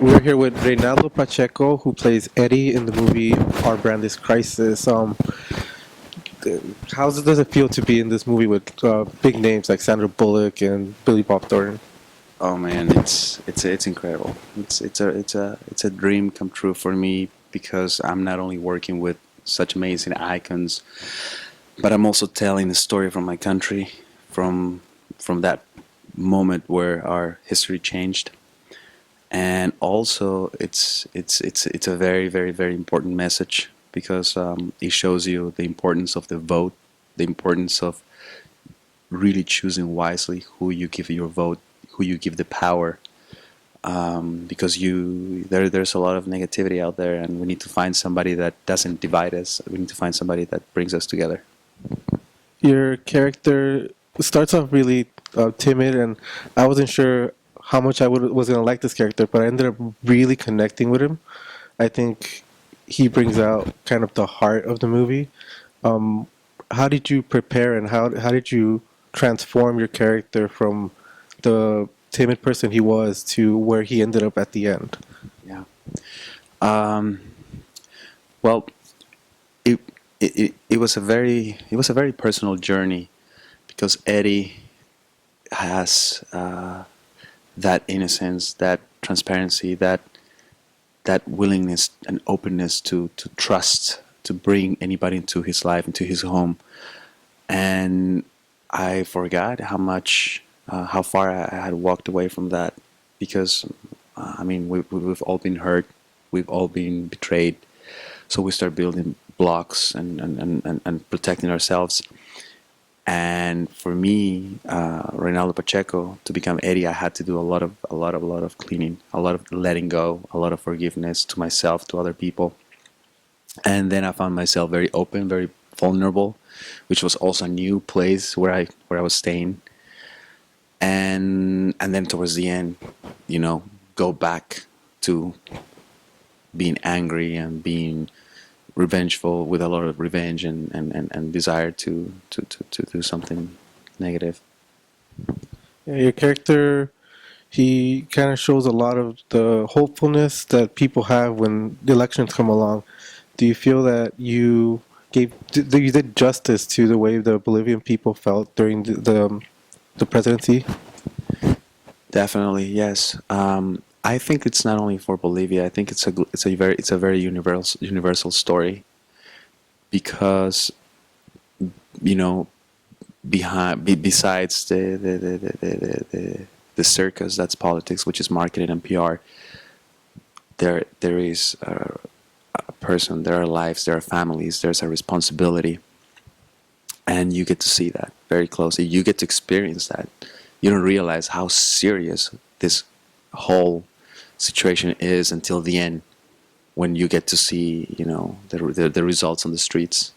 We're here with Reynaldo Pacheco, who plays Eddie in the movie Our Brand is Crisis. How does it feel to be in this movie with big names like Sandra Bullock and Billy Bob Thornton? Oh man, it's incredible. It's a dream come true for me because I'm not only working with such amazing icons, but I'm also telling the story from my country, from from that moment where our history changed. And also it's a very important message because it shows you the importance of the vote, the importance of really choosing wisely who you give your vote, who you give the power, because there's a lot of negativity out there, and we need to find somebody that doesn't divide us. We need to find somebody that brings us together. Your character starts off really timid, and I wasn't sure how much was going to like this character, but I ended up really connecting with him. I think he brings out kind of the heart of the movie. Um, how did you prepare, and how did you transform your character from the timid person he was to where he ended up at the end? Yeah. Um, well, it, it was a very personal journey because Eddie has that innocence, that transparency, that willingness and openness to trust, to bring anybody into his life, into his home. And I forgot how far I had walked away from that because, I mean, we've all been hurt, we've all been betrayed. So we start building blocks and protecting ourselves. And for me, Reynaldo Pacheco, to become Eddie, I had to do a lot of cleaning, a lot of letting go, a lot of forgiveness to myself, to other people. And then I found myself very open, very vulnerable, which was also a new place where I was staying. And then towards the end, go back to being angry and being revengeful with a lot of revenge and desire to do something negative. Yeah, your character, he kind of shows a lot of the hopefulness that people have when the elections come along. Do you feel that you did justice to the way the Bolivian people felt during the presidency? Definitely, yes. I think it's not only for Bolivia. I think it's a very universal story because you know besides the circus that's politics, which is marketing and PR. There is a person. There are lives. There are families. There's a responsibility, and you get to see that very closely. You get to experience that. You don't realize how serious this whole situation is until the end when you get to see the results on the streets.